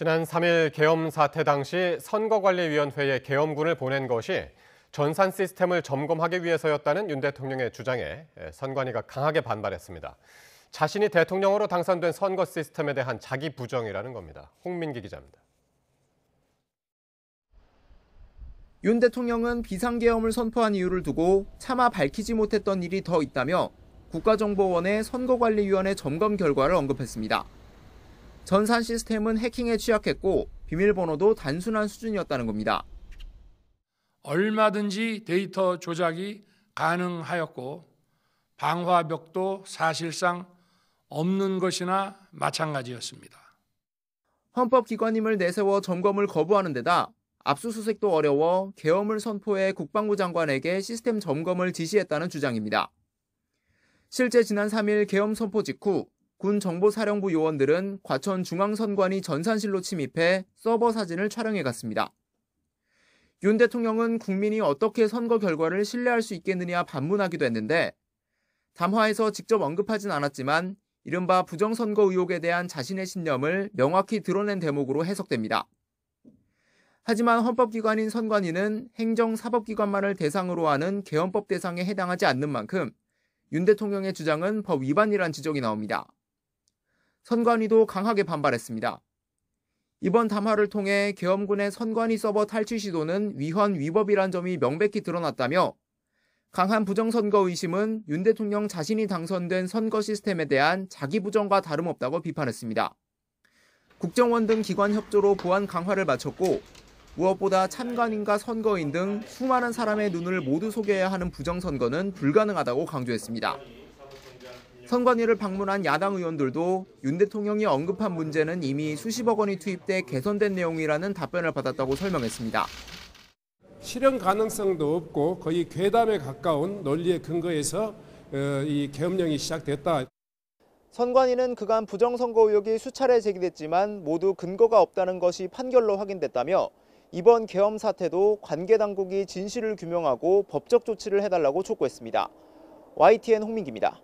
지난 3일 계엄 사태 당시 선거관리위원회에 계엄군을 보낸 것이 전산 시스템을 점검하기 위해서였다는 윤 대통령의 주장에 선관위가 강하게 반발했습니다. 자신이 대통령으로 당선된 선거 시스템에 대한 자기 부정이라는 겁니다. 홍민기 기자입니다. 윤 대통령은 비상계엄을 선포한 이유를 두고 차마 밝히지 못했던 일이 더 있다며 국가정보원의 선거관리위원회 점검 결과를 언급했습니다. 전산 시스템은 해킹에 취약했고 비밀번호도 단순한 수준이었다는 겁니다. 얼마든지 데이터 조작이 가능하였고 방화벽도 사실상 없는 것이나 마찬가지였습니다. 헌법기관임을 내세워 점검을 거부하는 데다 압수수색도 어려워 계엄을 선포해 국방부 장관에게 시스템 점검을 지시했다는 주장입니다. 실제 지난 3일 계엄 선포 직후 군 정보사령부 요원들은 과천 중앙선관위 전산실로 침입해 서버 사진을 촬영해 갔습니다. 윤 대통령은 국민이 어떻게 선거 결과를 신뢰할 수 있겠느냐 반문하기도 했는데 담화에서 직접 언급하진 않았지만 이른바 부정선거 의혹에 대한 자신의 신념을 명확히 드러낸 대목으로 해석됩니다. 하지만 헌법기관인 선관위는 행정사법기관만을 대상으로 하는 계엄법 대상에 해당하지 않는 만큼 윤 대통령의 주장은 법 위반이란 지적이 나옵니다. 선관위도 강하게 반발했습니다. 이번 담화를 통해 계엄군의 선관위 서버 탈취 시도는 위헌 위법이란 점이 명백히 드러났다며 강한 부정선거 의심은 윤 대통령 자신이 당선된 선거 시스템에 대한 자기 부정과 다름없다고 비판했습니다. 국정원 등 기관 협조로 보안 강화를 마쳤고 무엇보다 참관인과 선거인 등 수많은 사람의 눈을 모두 속여야 하는 부정선거는 불가능하다고 강조했습니다. 선관위를 방문한 야당 의원들도 윤 대통령이 언급한 문제는 이미 수십억 원이 투입돼 개선된 내용이라는 답변을 받았다고 설명했습니다. 실현 가능성도 없고 거의 괴담에 가까운 논리에 근거해서 이 계엄령이 시작됐다. 선관위는 그간 부정선거 의혹이 수차례 제기됐지만 모두 근거가 없다는 것이 판결로 확인됐다며 이번 계엄 사태도 관계 당국이 진실을 규명하고 법적 조치를 해달라고 촉구했습니다. YTN 홍민기입니다.